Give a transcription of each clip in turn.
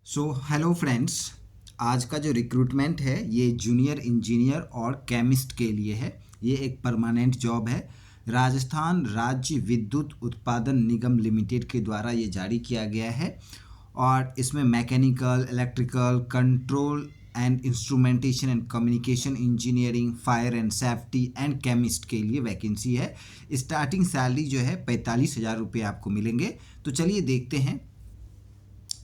Hello friends. आज का जो रिक्रूटमेंट है ये जूनियर इंजीनियर और केमिस्ट के लिए है। ये एक परमानेंट जॉब है। राजस्थान राज्य विद्युत उत्पादन निगम लिमिटेड के द्वारा ये जारी किया गया है और इसमें mechanical, electrical, control and instrumentation and communication engineering, fire and safety and chemist के लिए वैकेंसी है। स्टार्टिंग सैलरी जो है 45,000 रुपये आपको मिलेंगे। तो चलिए देखते हैं।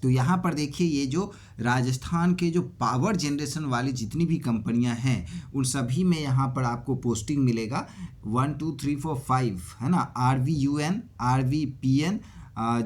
तो यहाँ पर देखिए, ये जो राजस्थान के जो पावर जनरेशन वाली जितनी भी कंपनियां हैं उन सभी में यहाँ पर आपको पोस्टिंग मिलेगा। 1 2 3 4 5 है ना। RVUN, RVPN,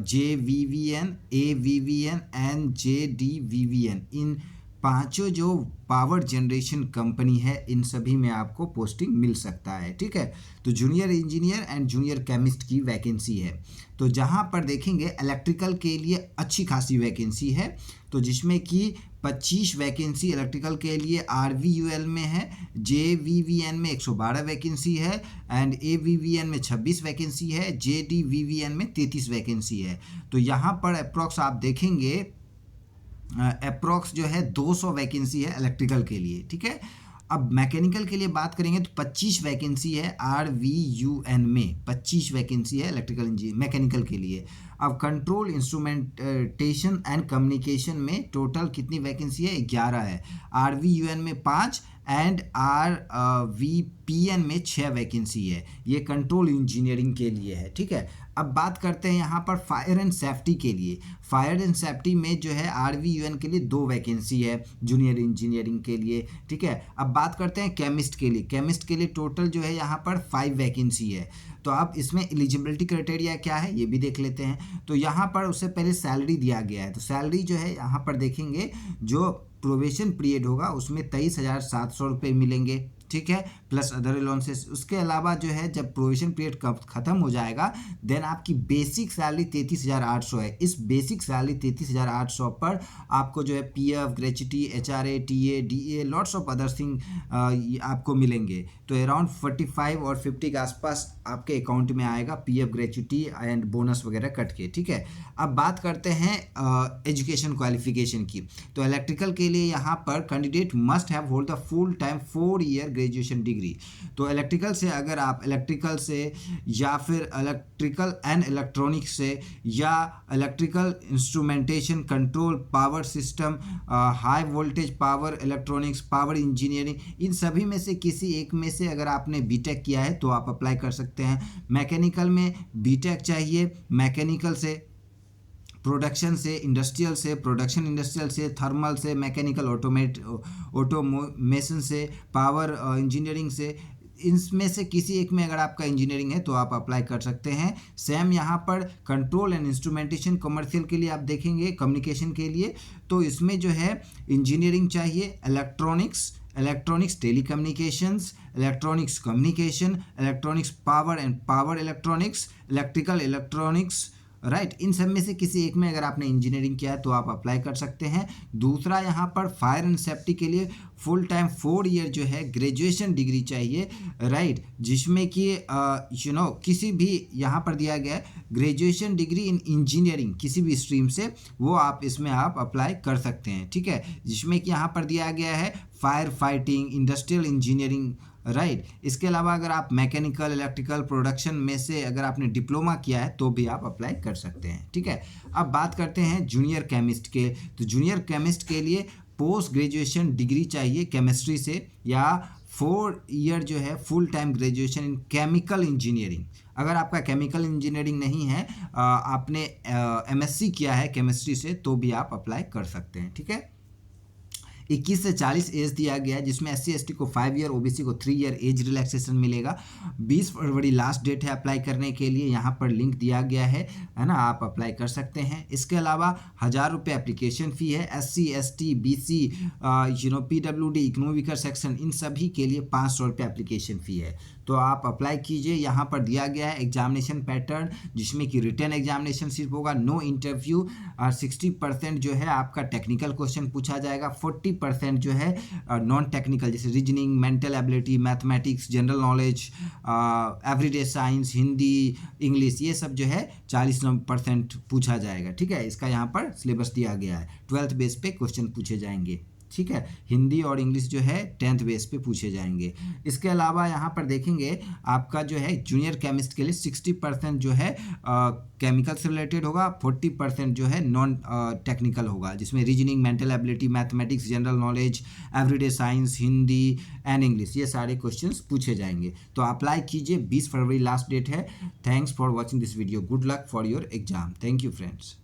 JVVN, AVVN and JDVVN, इन पांचों जो पावर जनरेशन कंपनी है इन सभी में आपको पोस्टिंग मिल सकता है। ठीक है। तो junior engineer and junior chemist की वैकेंसी है। तो जहाँ पर देखेंगे इलेक्ट्रिकल के लिए अच्छी खासी वैकेंसी है। तो जिसमें कि 25 वैकेंसी इलेक्ट्रिकल के लिए RVUL में है, JVVN में 112 वैकेंसी है एंड AVVN में 26 वैकेंसी है, JDVVN में 33 वैकेंसी है। तो यहाँ पर अप्रॉक्स आप देखेंगे अप्रॉक्स जो है 200 वैकेंसी है इलेक्ट्रिकल के लिए। ठीक है। अब मैकेनिकल के लिए बात करेंगे तो 25 वैकेंसी है RVUN में, 25 वैकेंसी है इलेक्ट्रिकल इंजीनियर मैकेनिकल के लिए। अब कंट्रोल इंस्ट्रूमेंटेशन एंड कम्युनिकेशन में टोटल कितनी वैकेंसी है? 11 है। RVUN में 5 एंड RVPN में 6 वैकेंसी है। ये कंट्रोल इंजीनियरिंग के लिए है। ठीक है। अब बात करते हैं यहाँ पर फायर एंड सेफ्टी के लिए। फायर एंड सेफ्टी में जो है RVUN के लिए 2 वैकेंसी है जूनियर इंजीनियरिंग के लिए। ठीक है। अब बात करते हैं केमिस्ट के लिए। केमिस्ट के लिए टोटल जो है यहाँ पर 5 वैकेंसी है। तो अब इसमें एलिजिबिलिटी क्राइटेरिया क्या है ये भी देख लेते हैं। तो यहाँ पर उससे पहले सैलरी दिया गया है। तो सैलरी जो है यहाँ पर देखेंगे, जो प्रोबेशन पीरियड होगा उसमें 23,700 रुपये मिलेंगे। ठीक है। Plus other allowances. उसके अलावा जो है जब प्रोबेशन पीरियड खत्म हो जाएगा देन आपकी बेसिक सैलरी 33,800 है। इस बेसिक सैलरी 33,800 पर आपको जो है PF, gratuity, HRA, TA, DA, lots of other thing आपको मिलेंगे। तो अराउंड 45 और 50 के आसपास आपके अकाउंट में आएगा PF, ग्रेच्युटी एंड बोनस वगैरह कट के। ठीक है। अब बात करते हैं एजुकेशन क्वालिफिकेशन की। तो इलेक्ट्रिकल के लिए यहाँ पर candidate must have hold the full time 4 year graduation degree. तो इलेक्ट्रिकल से अगर आप इलेक्ट्रिकल से या फिर इलेक्ट्रिकल एंड इलेक्ट्रॉनिक्स से या electrical instrumentation, control, power system, high voltage power electronics, power engineering, इन सभी में से किसी एक में से अगर आपने बीटेक किया है तो आप अप्लाई कर सकते हैं। मैकेनिकल में बीटेक चाहिए, मैकेनिकल से, प्रोडक्शन से, इंडस्ट्रियल से, प्रोडक्शन इंडस्ट्रियल से, थर्मल से, मैकेनिकल ऑटोमेशन से, पावर इंजीनियरिंग से, इनमें से किसी एक में अगर आपका इंजीनियरिंग है तो आप अप्लाई कर सकते हैं। सेम यहाँ पर कंट्रोल एंड इंस्ट्रूमेंटेशन कमर्शियल के लिए आप देखेंगे, कम्युनिकेशन के लिए तो इसमें जो है इंजीनियरिंग चाहिए, electronics telecommunications, electronics communication, electronics power and power electronics, electrical electronics, right. इन सब में से किसी एक में अगर आपने इंजीनियरिंग किया है तो आप अप्लाई कर सकते हैं। दूसरा यहाँ पर फायर एंड सेफ्टी के लिए फुल टाइम 4 ईयर जो है ग्रेजुएशन डिग्री चाहिए, राइट। जिसमें कि किसी भी यहाँ पर दिया गया है ग्रेजुएशन डिग्री इन इंजीनियरिंग किसी भी स्ट्रीम से, वो आप इसमें आप अप्लाई कर सकते हैं। ठीक है। जिसमें कि यहाँ पर दिया गया है fire fighting, industrial engineering, right. इसके अलावा अगर आप मैकेनिकल, इलेक्ट्रिकल, प्रोडक्शन में से अगर आपने डिप्लोमा किया है तो भी आप अप्लाई कर सकते हैं। ठीक है। अब बात करते हैं जूनियर केमिस्ट के। तो जूनियर केमिस्ट के लिए पोस्ट ग्रेजुएशन डिग्री चाहिए केमिस्ट्री से, या 4 ईयर जो है full time graduation in chemical engineering. अगर आपका केमिकल इंजीनियरिंग नहीं है, आपने MSc किया है केमिस्ट्री से, तो भी आप अप्लाई कर सकते हैं। ठीक है। 21 से 40 एज दिया गया है, जिसमें SC ST को 5 ईयर, OBC को 3 ईयर एज रिलैक्सेशन मिलेगा। 20 फरवरी लास्ट डेट है अप्लाई करने के लिए, यहाँ पर लिंक दिया गया है ना, आप अप्लाई कर सकते हैं। इसके अलावा 1,000 रुपये एप्लीकेशन फ़ी है। SC ST BC PWD economical section, इन सभी के लिए 500 रुपये एप्लीकेशन फ़ी है। तो आप अप्लाई कीजिए। यहाँ पर दिया गया है एग्जामिनेशन पैटर्न, जिसमें कि रिटन एग्जामिनेशन सिर्फ होगा, नो इंटरव्यू, और 60% जो है आपका टेक्निकल क्वेश्चन पूछा जाएगा, 40 40% जो है नॉन टेक्निकल, जैसे reasoning, mental ability, mathematics, general knowledge, everyday science, Hindi, English, ये सब जो है 40% पूछा जाएगा। ठीक है, इसका यहाँ पर सिलेबस दिया गया है। 12th बेस पे क्वेश्चन पूछे जाएंगे। ठीक है, हिंदी और इंग्लिश जो है 10th बेस पे पूछे जाएंगे। इसके अलावा यहाँ पर देखेंगे आपका जो है जूनियर केमिस्ट के लिए 60% जो है केमिकल से रिलेटेड होगा, 40% जो है नॉन टेक्निकल होगा, जिसमें reasoning, mental ability, mathematics, general knowledge, everyday science, Hindi and English, ये सारे क्वेश्चंस पूछे जाएंगे। तो अप्लाई कीजिए, 20 फरवरी लास्ट डेट है। Thanks for watching this video. Good luck for your exam. Thank you friends.